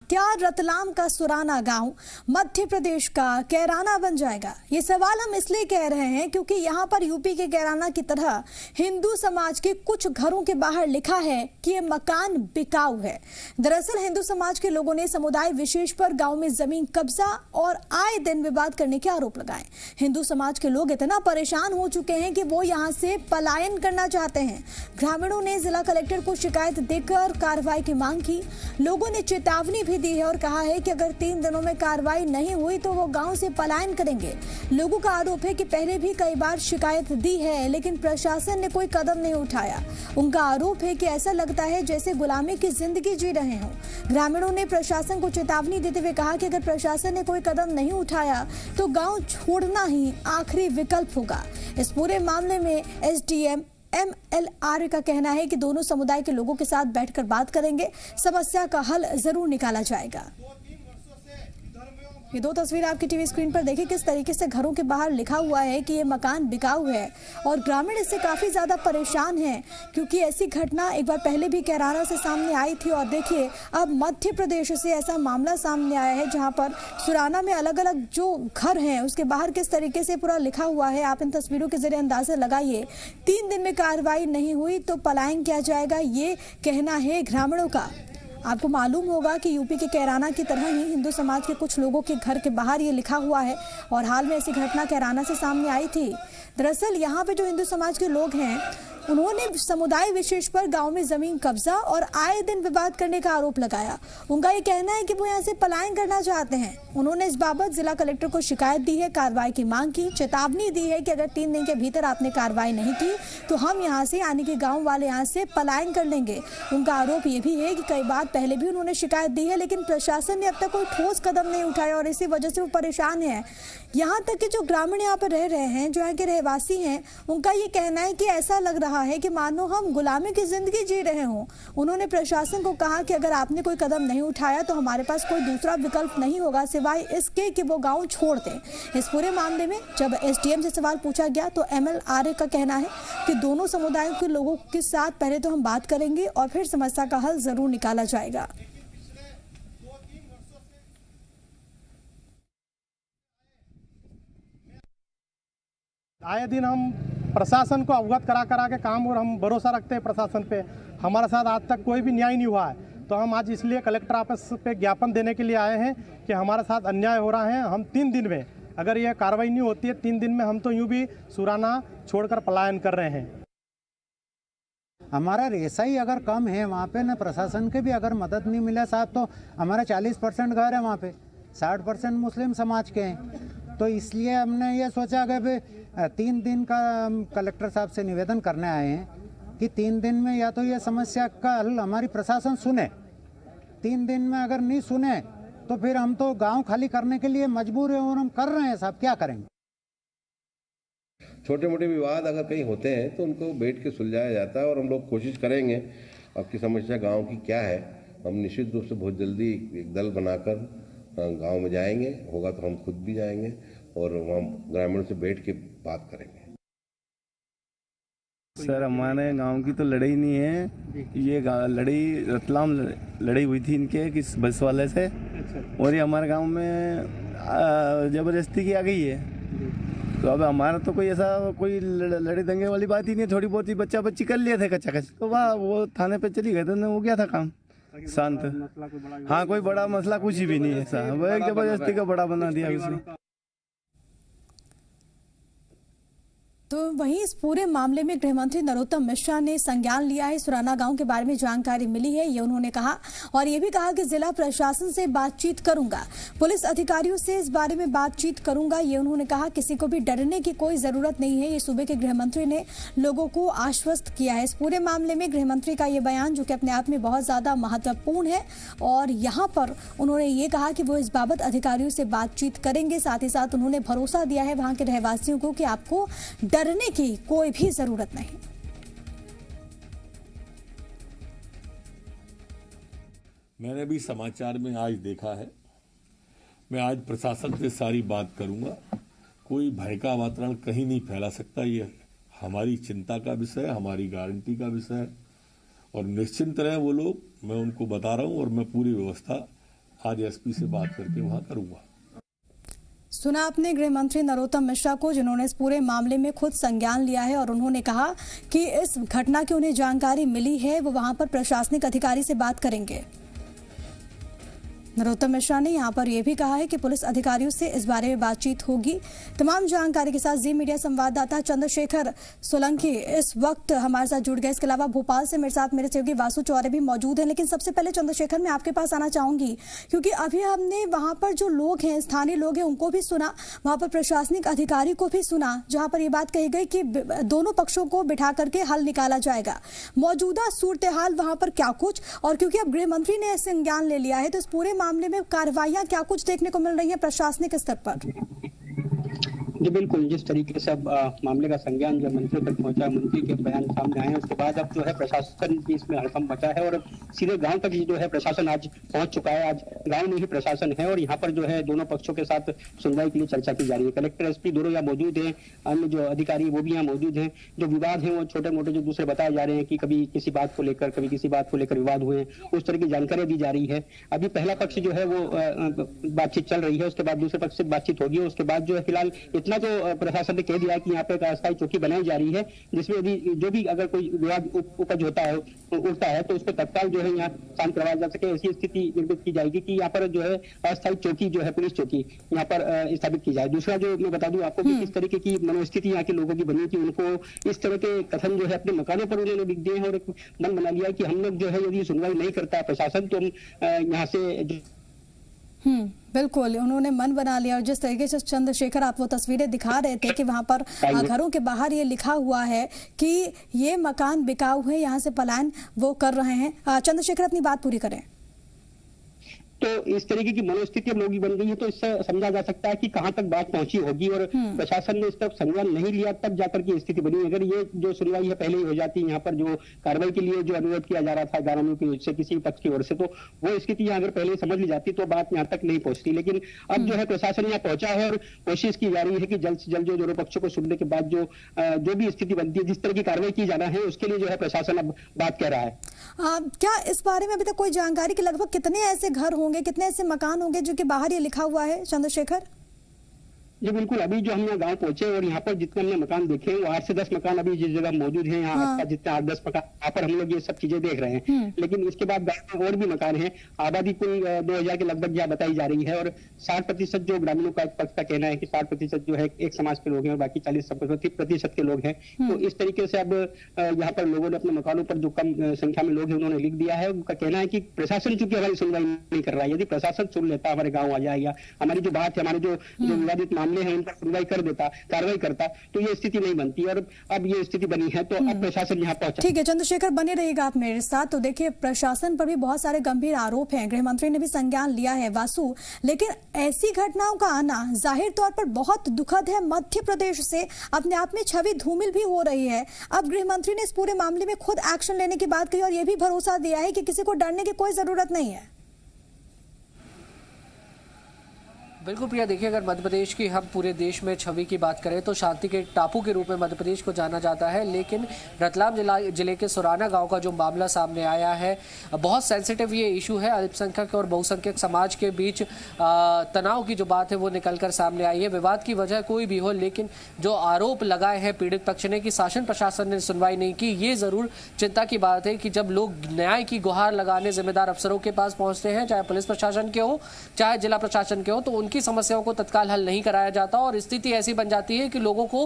क्या रतलाम का सुराना गांव मध्य प्रदेश का कैराना बन जाएगा? ये सवाल हम इसलिए कह रहे हैं क्योंकि यहाँ पर यूपी के कैराना की तरह हिंदू समाज के कुछ घरों के बाहर लिखा है कि ये मकान बिकाऊ है। दरअसल हिंदू समाज के लोगों ने समुदाय विशेष पर गांव में जमीन कब्जा और आए दिन विवाद करने के आरोप लगाए। हिंदू समाज के लोग इतना परेशान हो चुके हैं कि वो यहाँ से पलायन करना चाहते हैं। ग्रामीणों ने जिला कलेक्टर को शिकायत देकर कार्रवाई की मांग की। लोगों ने चेतावनी भी दी है और कहा है कि अगर 3 दिनों में कार्रवाई नहीं हुई तो वो गांव से पलायन करेंगे। लोगों का आरोप है कि पहले भी कई बार शिकायत दी है लेकिन प्रशासन ने कोई कदम नहीं उठाया। उनका आरोप है कि ऐसा लगता है जैसे गुलामी की जिंदगी जी रहे हों। ग्रामीणों ने प्रशासन को चेतावनी देते हुए कहा कि अगर प्रशासन ने कोई कदम नहीं उठाया तो गांव छोड़ना ही आखिरी विकल्प होगा। इस पूरे मामले में एसडीएम MLR का कहना है कि दोनों समुदाय के लोगों के साथ बैठकर बात करेंगे, समस्या का हल जरूर निकाला जाएगा। ये 2 तस्वीर आपकी टीवी स्क्रीन पर देखिए किस तरीके से घरों के बाहर लिखा हुआ है कि ये मकान बिकाऊ है और ग्रामीण इससे काफी ज्यादा परेशान हैं क्योंकि ऐसी घटना एक बार पहले भी कैराना से सामने आई थी और देखिए अब मध्य प्रदेश से ऐसा मामला सामने आया है जहां पर सुराना में अलग अलग जो घर हैं उसके बाहर किस तरीके से पूरा लिखा हुआ है। आप इन तस्वीरों के जरिए अंदाजा लगाइए। 3 दिन में कार्रवाई नहीं हुई तो पलायन किया जाएगा, ये कहना है ग्रामीणों का। आपको मालूम होगा कि यूपी के कैराना की तरह ही हिंदू समाज के कुछ लोगों के घर के बाहर ये लिखा हुआ है और हाल में ऐसी घटना कैराना से सामने आई थी। दरअसल यहाँ पे जो हिंदू समाज के लोग हैं उन्होंने समुदाय विशेष पर गांव में जमीन कब्जा और आए दिन विवाद करने का आरोप लगाया। उनका ये कहना है कि वो यहाँ से पलायन करना चाहते हैं। उन्होंने इस बाबत जिला कलेक्टर को शिकायत दी है, कार्रवाई की मांग की, चेतावनी दी है कि अगर 3 दिन के भीतर आपने कार्रवाई नहीं की तो हम यहाँ से यानी कि गाँव वाले यहाँ से पलायन कर लेंगे। उनका आरोप ये भी है कि कई बार पहले भी उन्होंने शिकायत दी है लेकिन प्रशासन ने अब तक कोई ठोस कदम नहीं उठाया और इसी वजह से वो परेशान है। यहाँ तक कि जो ग्रामीण यहाँ पर रह रहे हैं, जो यहाँ के रहवासी हैं, उनका ये कहना है कि ऐसा लग रहा है कि मानो हम गुलामी की जिंदगी जी रहे हों। उन्होंने प्रशासन को कहा कि अगर आपने कोई कदम नहीं उठाया तो हमारे पास कोई दूसरा विकल्प नहीं होगा सिवाय इसके कि वो गांव छोड़ दें। इस पूरे मामले में जब एसडीएम से सवाल पूछा गया तो MLR का कहना है कि दोनों समुदायों के लोगों के साथ पहले तो हम बात करेंगे और फिर समस्या का हल जरूर निकाला जाएगा। आए दिन हम प्रशासन को अवगत करा के काम और हम भरोसा रखते हैं प्रशासन पे। हमारे साथ आज तक कोई भी न्याय नहीं हुआ है तो हम आज इसलिए कलेक्टर ऑफिस पे ज्ञापन देने के लिए आए हैं कि हमारे साथ अन्याय हो रहा है। हम 3 दिन में अगर ये कार्रवाई नहीं होती है 3 दिन में हम तो यूँ भी सुराना छोड़कर पलायन कर रहे हैं। हमारा रेसा ही अगर कम है वहाँ पे न प्रशासन के भी अगर मदद नहीं मिला साहब तो हमारा 40% घर है वहाँ पे, 60% मुस्लिम समाज के हैं। तो इसलिए हमने ये सोचा कि 3 दिन का कलेक्टर साहब से निवेदन करने आए हैं कि 3 दिन में या तो ये समस्या का हल हमारी प्रशासन सुने। 3 दिन में अगर नहीं सुने तो फिर हम तो गांव खाली करने के लिए मजबूर हैं और हम कर रहे हैं साहब, क्या करेंगे। छोटे मोटे विवाद अगर कहीं होते हैं तो उनको बैठ के सुलझाया जाता है और हम लोग कोशिश करेंगे। आपकी समस्या गांव की क्या है, हम निश्चित रूप से बहुत जल्दी एक दल बनाकर गांव में जाएंगे, होगा तो हम खुद भी जाएंगे और वहाँ ग्रामीणों से बैठ के बात करेंगे। सर हमारे गांव की तो लड़ाई नहीं है, ये लड़ाई रतलाम लड़ाई हुई थी इनके किस बस वाले से और ये हमारे गांव में जबरदस्ती की आ गई है। तो अब हमारा तो कोई ऐसा कोई लड़ाई दंगे वाली बात ही नहीं, थोड़ी बहुत ही बच्चा बच्ची कर लिए थे कच्चा कच, तो वाह वो थाने पे चली गए थे, वो क्या था काम शांत। हाँ कोई बड़ा मसला कुछ भी नहीं है ऐसा, वो एक जबरदस्ती का बड़ा बना दिया उसने। तो वहीं इस पूरे मामले में गृह मंत्री नरोत्तम मिश्रा ने संज्ञान लिया है। सुराना गांव के बारे में जानकारी मिली है, ये उन्होंने कहा और ये भी कहा कि जिला प्रशासन से बातचीत करूंगा, पुलिस अधिकारियों से इस बारे में बातचीत करूंगा, ये उन्होंने कहा। किसी को भी डरने की कोई जरूरत नहीं है, ये सूबे के गृह मंत्री ने लोगों को आश्वस्त किया है। इस पूरे मामले में गृह मंत्री का ये बयान जो कि अपने आप में बहुत ज्यादा महत्वपूर्ण है और यहाँ पर उन्होंने ये कहा कि वो इस बाबत अधिकारियों से बातचीत करेंगे। साथ ही साथ उन्होंने भरोसा दिया है वहां के रहवासियों को कि आपको डरने की कोई भी जरूरत नहीं। मैंने भी समाचार में आज देखा है, मैं आज प्रशासन से सारी बात करूंगा। कोई भय का वातावरण कहीं नहीं फैला सकता, ये हमारी चिंता का विषय है, हमारी गारंटी का विषय है और निश्चिंत रहे वो लोग, मैं उनको बता रहा हूं और मैं पूरी व्यवस्था आज एसपी से बात करके वहां करूंगा। सुना आपने गृह मंत्री नरोत्तम मिश्रा को, जिन्होंने इस पूरे मामले में खुद संज्ञान लिया है और उन्होंने कहा कि इस घटना की उन्हें जानकारी मिली है, वो वहां पर प्रशासनिक अधिकारी से बात करेंगे। नरोत्तम मिश्रा ने यहां पर यह भी कहा है कि पुलिस अधिकारियों से इस बारे में बातचीत होगी। तमाम जानकारी के साथ जी मीडिया संवाददाता चंद्रशेखर सोलंकी इस वक्त हमारे साथ जुड़ गए। इसके अलावा भोपाल से मेरे साथ मेरे सहयोगी वासु चौरे भी मौजूद हैं। लेकिन सबसे पहले चंद्रशेखर, मैं आपके पास आना चाहूंगी, क्योंकि अभी हमने वहां पर जो लोग हैं, स्थानीय लोग हैं, उनको भी सुना, वहां पर प्रशासनिक अधिकारी को भी सुना, जहां पर यह बात कही गई कि दोनों पक्षों को बिठा करके हल निकाला जाएगा। मौजूदा सूरत हाल वहां पर क्या कुछ, और क्योंकि अब गृह मंत्री ने संज्ञान ले लिया है, तो इस पूरे मामले में कार्रवाइयां क्या कुछ देखने को मिल रही है प्रशासनिक स्तर पर? जी बिल्कुल, जिस तरीके से अब मामले का संज्ञान जब मंत्री तक पहुंचा, मंत्री के बयान सामने आए, उसके बाद अब जो है प्रशासन भी इसमें हड़कंप मचा है और सीधे गांव तक जो है प्रशासन आज पहुंच चुका है। आज गांव में ही प्रशासन है और यहाँ पर जो है दोनों पक्षों के साथ सुनवाई के लिए चर्चा की जा रही है। कलेक्टर, एसपी दोनों यहाँ मौजूद हैं, अन्य जो अधिकारी वो भी यहाँ मौजूद हैं। जो विवाद है वो छोटे मोटे जो दूसरे बताए जा रहे हैं कि कभी किसी बात को लेकर, कभी किसी बात को लेकर विवाद हुए, उस तरह की जानकारी दी जा रही है। अभी पहला पक्ष जो है वो बातचीत चल रही है, उसके बाद दूसरे पक्ष से बातचीत होगी। उसके बाद जो है फिलहाल इतना तो प्रशासन ने कह दिया है कि यहाँ पे एक अस्थायी चौकी बनाई जा रही है, जिसमें यदि जो भी अगर कोई विवाद उपज होता है, उठता है, तो उसको तत्काल जो है यहाँ शांत करवाया जा सके, ऐसी स्थिति निर्मित की जाएगी कि यहाँ पर जो है अस्थायी चौकी जो है पुलिस चौकी यहाँ पर स्थापित की जाए। दूसरा जो मैं बता दूं आपको कि किस तरीके की मनोस्थिति यहाँ के लोगों की बनी थी, उनको इस तरह के कथन जो है अपने मकानों पर उन्होंने लिख दिए हैं और एक मन बना लिया है कि हम लोग जो है यदि सुनवाई नहीं करता है प्रशासन तो हम यहाँ से बिल्कुल, उन्होंने मन बना लिया। और जिस तरीके से चंद्रशेखर आप वो तस्वीरें दिखा रहे थे कि वहां पर घरों के बाहर ये लिखा हुआ है कि ये मकान बिकाऊ है, यहाँ से पलायन वो कर रहे हैं। चंद्रशेखर अपनी बात पूरी करें। तो इस तरीके की मनोस्थिति लोगों की बन गई है, तो इससे समझा जा सकता है कि कहां तक बात पहुंची होगी और प्रशासन ने इस तरफ संज्ञान नहीं लिया तब जाकर की स्थिति बनी। अगर ये जो सुनवाई है पहले ही हो जाती, यहाँ पर जो कार्रवाई के लिए जो अनुरोध किया जा रहा था ग्रामीणों की ओर से, किसी पक्ष की ओर से, तो वो स्थिति यहाँ अगर पहले समझ ली जाती तो बात यहाँ तक नहीं पहुंचती। लेकिन अब जो है प्रशासन यहाँ पहुंचा है और कोशिश की जा रही है कि जल्द से जल्द जो दोनों पक्षों को सुनने के बाद जो भी स्थिति बनती है, जिस तरह की कार्रवाई की जाना है, उसके लिए जो है प्रशासन अब बात कह रहा है। क्या इस बारे में अभी तक कोई जानकारी कि लगभग कितने ऐसे घर होंगे, कितने ऐसे मकान होंगे जो कि बाहर ये लिखा हुआ है, चंद्रशेखर? जी बिल्कुल, अभी जो हम यहाँ गांव पहुंचे और यहाँ पर जितने हमने मकान देखे वो 8 से 10 मकान अभी जिस जगह मौजूद हैं, यहाँ जितने 8-10 मकान यहाँ पर हम लोग ये सब चीजें देख रहे हैं। लेकिन इसके बाद गांव में और भी मकान हैं। आबादी कुल 2000 के लगभग यहाँ बताई जा रही है और 60% जो ग्रामीणों का पक्ष का कहना है कि 60% जो है एक समाज के लोग हैं और बाकी 40% के लोग हैं। तो इस तरीके से अब यहाँ पर लोगों ने अपने मकानों पर जो कम संख्या में लोग हैं उन्होंने लिख दिया है। उनका कहना है कि प्रशासन चूंकि हमारी सुनवाई नहीं कर रहा है, यदि प्रशासन सुन लेता, हमारे गाँव आ जाए या हमारी जो बात है, हमारे जो विवादित है उन पर सुनवाई कर देता, कार्रवाई करता, तो ये स्थिति नहीं बनती और अब ये स्थिति बनी है, तो अब प्रशासन यहाँ पहुंचा। ठीक है चंद्रशेखर, बने रहिएगा आप मेरे साथ। तो देखिए, प्रशासन पर भी बहुत सारे गंभीर आरोप हैं, गृह मंत्री ने भी संज्ञान लिया है वासु, लेकिन ऐसी घटनाओं का आना जाहिर तौर पर बहुत दुखद है। मध्य प्रदेश से अपने आप में छवि धूमिल भी हो रही है। अब गृह मंत्री ने इस पूरे मामले में खुद एक्शन लेने की बात कही और यह भी भरोसा दिया है कि किसी को डरने की कोई जरूरत नहीं है। बिल्कुल प्रिया, देखिए अगर मध्य प्रदेश की हम पूरे देश में छवि की बात करें तो शांति के टापू के रूप में मध्य प्रदेश को जाना जाता है, लेकिन रतलाम जिले के सुराना गांव का जो मामला सामने आया है, बहुत सेंसिटिव ये इशू है। अल्पसंख्यक और बहुसंख्यक समाज के बीच तनाव की जो बात है वो निकलकर सामने आई है। विवाद की वजह कोई भी हो, लेकिन जो आरोप लगाए हैं पीड़ित पक्ष ने कि शासन प्रशासन ने सुनवाई नहीं की, ये जरूर चिंता की बात है कि जब लोग न्याय की गुहार लगाने जिम्मेदार अफसरों के पास पहुंचते हैं, चाहे पुलिस प्रशासन के हो चाहे जिला प्रशासन के हो, तो उनकी समस्याओं को तत्काल हल नहीं कराया जाता और स्थिति ऐसी बन जाती है कि लोगों को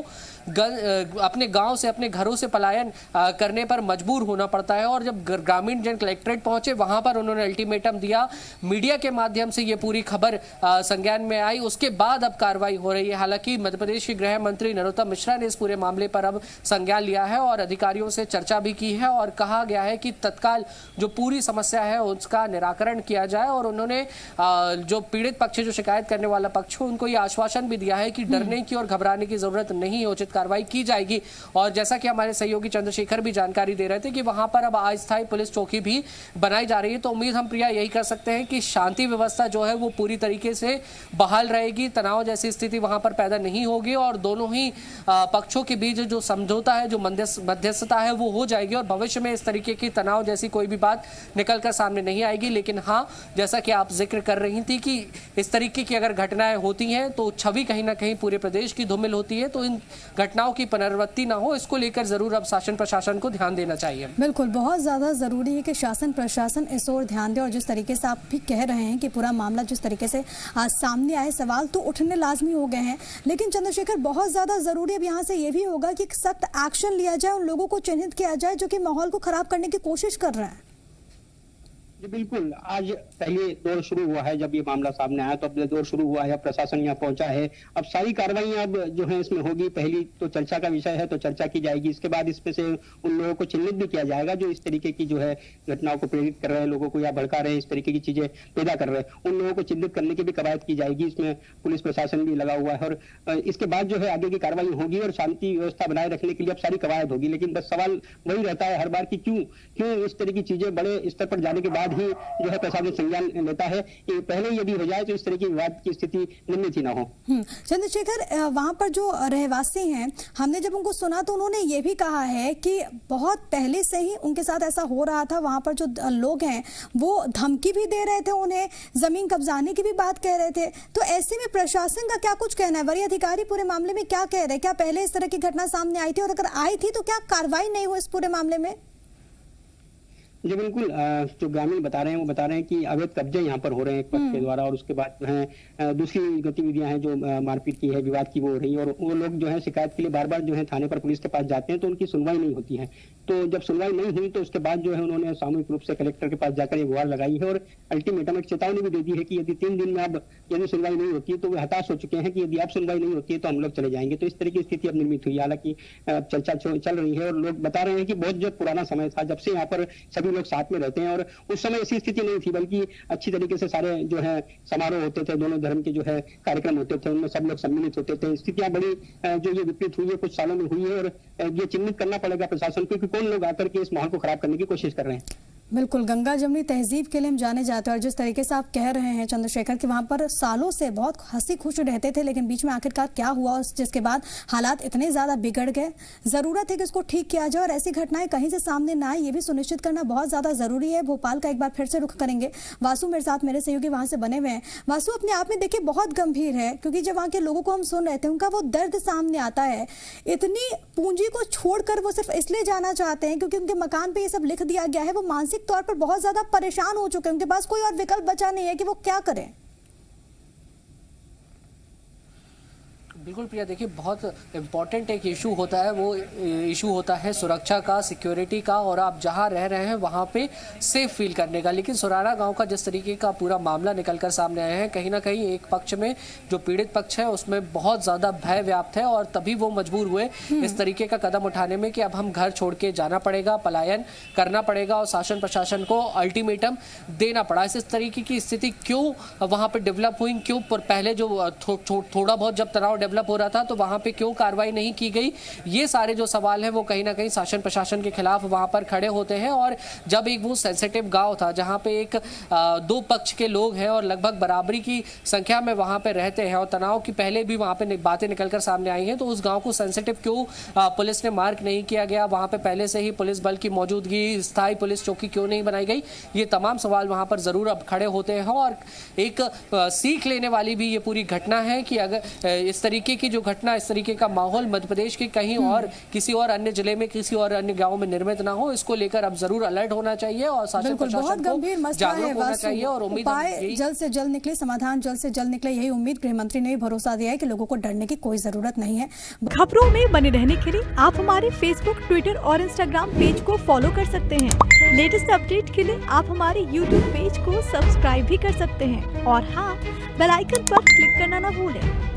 अपने गांव से, अपने घरों से पलायन करने पर मजबूर होना पड़ता है। और जब ग्रामीण जन कलेक्ट्रेट पहुंचे, वहां पर उन्होंने अल्टीमेटम दिया, मीडिया के माध्यम से ये पूरी खबर संज्ञान में आई, उसके बाद अब कार्रवाई हो रही है। हालांकि मध्य प्रदेश के गृह मंत्री नरोत्तम मिश्रा ने इस पूरे मामले पर अब संज्ञान लिया है और अधिकारियों से चर्चा भी की है और कहा गया है कि तत्काल जो पूरी समस्या है उसका निराकरण किया जाए। और उन्होंने जो पीड़ित पक्ष जो शिकायत करने वाला पक्ष हो, उनको ये आश्वासन भी दिया है कि डरने की और घबराने की जरूरत नहीं है, उचित कार्रवाई की जाएगी। और जैसा कि हमारे सहयोगी चंद्रशेखर भी जानकारी दे रहे थे कि वहां पर अब अस्थायी पुलिस चौकी भी बनाई जा रही है। तो उम्मीद हम प्रिया यही कर सकते हैं कि शांति व्यवस्था जो है वो पूरी तरीके से बहाल रहेगी, तनाव जैसी स्थिति वहां पर पैदा नहीं होगी और दोनों ही पक्षों के बीच जो समझौता है, जो मध्यस्थता है वो हो जाएगी और भविष्य में इस तरीके की तनाव जैसी कोई भी बात निकलकर सामने नहीं आएगी। लेकिन हाँ, जैसा कि आप जिक्र कर रही थी कि इस तरीके की अगर घटनाएं होती हैं तो छवि कहीं ना कहीं पूरे प्रदेश की धूमिल होती है, तो इन घटनाओं की पुनरावृत्ति ना हो, इसको लेकर जरूर अब शासन प्रशासन को ध्यान देना चाहिए। बिल्कुल, बहुत ज्यादा जरूरी है कि शासन प्रशासन इस ओर ध्यान दे और जिस तरीके से आप भी कह रहे हैं कि पूरा मामला जिस तरीके से आज सामने आए, सवाल तो उठने लाजमी हो गए हैं। लेकिन चंद्रशेखर, बहुत ज्यादा जरूरी अब यहाँ से ये भी होगा कि सख्त एक्शन लिया जाए, उन लोगों को चिन्हित किया जाए जो कि माहौल को खराब करने की कोशिश कर रहे हैं। जी बिल्कुल, आज पहले दौर शुरू हुआ है, जब ये मामला सामने आया तो अब दौर शुरू हुआ है, प्रशासन यहाँ पहुंचा है, अब सारी कार्रवाइयां अब जो है इसमें होगी। पहली तो चर्चा का विषय है तो चर्चा की जाएगी, इसके बाद इसमें से उन लोगों को चिन्हित भी किया जाएगा जो इस तरीके की जो है घटनाओं को प्रेरित कर रहे हैं, लोगों को या भड़का रहे हैं, इस तरीके की चीजें पैदा कर रहे हैं, उन लोगों को चिन्हित करने की भी कवायद की जाएगी। इसमें पुलिस प्रशासन भी लगा हुआ है और इसके बाद जो है आगे की कार्रवाई होगी और शांति व्यवस्था बनाए रखने के लिए अब सारी कवायद होगी। लेकिन बस सवाल वही रहता है हर बार की क्यों इस तरह की चीजें बड़े स्तर पर जाने के बाद ही जो है संज्ञान लेता है। कि पहले यदि हो जाए तो इस तरह की विवाद की स्थिति निर्मित ही ना हो। चंद्रशेखर, वहां पर जो रहवासी हैं, हमने जब उनको सुना तो उन्होंने ये भी कहा है कि बहुत पहले से ही उनके साथ ऐसा हो रहा था। वहां पर जो लोग हैं वो धमकी भी दे रहे थे, उन्हें जमीन कब्जाने की भी बात कह रहे थे। तो ऐसे में प्रशासन का क्या कुछ कहना है? वरीय अधिकारी पूरे मामले में क्या कह रहे हैं? क्या पहले इस तरह की घटना सामने आई थी और अगर आई थी तो क्या कार्रवाई नहीं हुई इस पूरे मामले में? जी बिल्कुल, जो ग्रामीण बता रहे हैं वो बता रहे हैं कि अवैध कब्जे यहाँ पर हो रहे हैं एक पक्ष के द्वारा और उसके बाद जो है दूसरी गतिविधियां हैं जो मारपीट की है, विवाद की वो हो रही है और वो लोग जो है शिकायत के लिए बार बार जो है थाने पर पुलिस के पास जाते हैं तो उनकी सुनवाई नहीं होती है। तो जब सुनवाई नहीं हुई तो उसके बाद जो है उन्होंने सामूहिक रूप से कलेक्टर के पास जाकर ये गुहार लगाई है और अल्टीमेटम एक चेतावनी भी दे दी है कि यदि 3 दिन में अब यदि सुनवाई नहीं होती तो वे हताश हो चुके हैं कि यदि अब सुनवाई नहीं होती है तो हम लोग चले जाएंगे। तो इस तरह की स्थिति अब निर्मित हुई। हालांकि चर्चा चल रही है और लोग बता रहे हैं कि बहुत जो पुराना समय था जब से यहाँ पर सभी लोग साथ में रहते हैं और उस समय ऐसी स्थिति नहीं थी, बल्कि अच्छी तरीके से सारे जो है समारोह होते थे, दोनों धर्म के जो है कार्यक्रम होते थे, उनमें सब लोग सम्मिलित होते थे। स्थितियां बड़ी जो ये विपरीत हुई है कुछ सालों में हुई है और ये चिन्हित करना पड़ेगा प्रशासन को कि कौन लोग आकर के इस माहौल को खराब करने की कोशिश कर रहे हैं। बिल्कुल, गंगा जमुनी तहजीब के लिए हम जाने जाते हैं और जिस तरीके से आप कह रहे हैं चंद्रशेखर कि वहां पर सालों से बहुत हंसी खुश रहते थे, लेकिन बीच में आखिरकार क्या हुआ जिसके बाद हालात इतने ज्यादा बिगड़ गए। जरूरत है कि इसको ठीक किया जाए और ऐसी घटनाएं कहीं से सामने ना आए, ये भी सुनिश्चित करना बहुत ज्यादा जरूरी है। भोपाल का एक बार फिर से रुख करेंगे। वासु मेरे साथ, मेरे सहयोगी वहां से बने हुए हैं। वासु, अपने आप में देखिए बहुत गंभीर है क्योंकि जब वहां के लोगों को हम सुन रहे थे उनका वो दर्द सामने आता है। इतनी पूंजी को छोड़कर वो सिर्फ इसलिए जाना चाहते हैं क्योंकि उनके मकान पे ये सब लिख दिया गया है। वो मानसिक तौर पर बहुत ज्यादा परेशान हो चुके हैं, उनके पास कोई और विकल्प बचा नहीं है कि वो क्या करें। बिल्कुल प्रिया, देखिए बहुत इम्पॉर्टेंट एक इशू होता है, वो इशू होता है सुरक्षा का, सिक्योरिटी का और आप जहां रह रहे हैं वहां पे सेफ फील करने का। लेकिन सुराना गांव का जिस तरीके का पूरा मामला निकलकर सामने आया है, कहीं ना कहीं एक पक्ष में जो पीड़ित पक्ष है उसमें बहुत ज़्यादा भय व्याप्त है और तभी वो मजबूर हुए इस तरीके का कदम उठाने में कि अब हम घर छोड़ के जाना पड़ेगा, पलायन करना पड़ेगा और शासन प्रशासन को अल्टीमेटम देना पड़ा। इस तरीके की स्थिति क्यों वहाँ पर डेवलप हुई, क्यों पहले जो थोड़ा बहुत जब तनाव डेवलप हो रहा था तो वहां पे क्यों कार्रवाई नहीं की गई, ये सारे जो सवाल हैं वो कहीं ना कहीं शासन प्रशासन के खिलाफ वहां पर खड़े होते हैं। और जब एक वो सेंसिटिव गांव था जहां पे एक 2 पक्ष के लोग हैं और लगभग बराबरी की संख्या में वहां पे रहते हैं और तनाव की पहले भी वहां पे बातें निकलकर सामने आई हैं, तो उस गांव को सेंसिटिव क्यों पुलिस ने मार्क नहीं किया गया, वहां पे पहले से ही पुलिस बल की मौजूदगी, स्थायी पुलिस चौकी क्यों नहीं बनाई गई, ये तमाम सवाल वहां पर जरूर अब खड़े होते हैं। और एक सीख लेने वाली भी ये पूरी घटना है कि अगर इस तरीके की जो घटना, इस तरीके का माहौल मध्य प्रदेश के कहीं और किसी और अन्य जिले में, किसी और अन्य गांव में निर्मित ना हो, इसको लेकर अब जरूर अलर्ट होना चाहिए और शासन प्रशासन को जागरूक होना चाहिए। और उम्मीद जल्द से जल्द निकले, समाधान जल्द से जल्द निकले, यही उम्मीद गृह मंत्री ने भरोसा दिया है कि लोगों को डरने की कोई जरूरत नहीं है। खबरों में बने रहने के लिए आप हमारे फेसबुक, ट्विटर और इंस्टाग्राम पेज को फॉलो कर सकते हैं। लेटेस्ट अपडेट के लिए आप हमारे यूट्यूब पेज को सब्सक्राइब भी कर सकते हैं और हाँ, बेल आइकन पर क्लिक करना ना भूलें।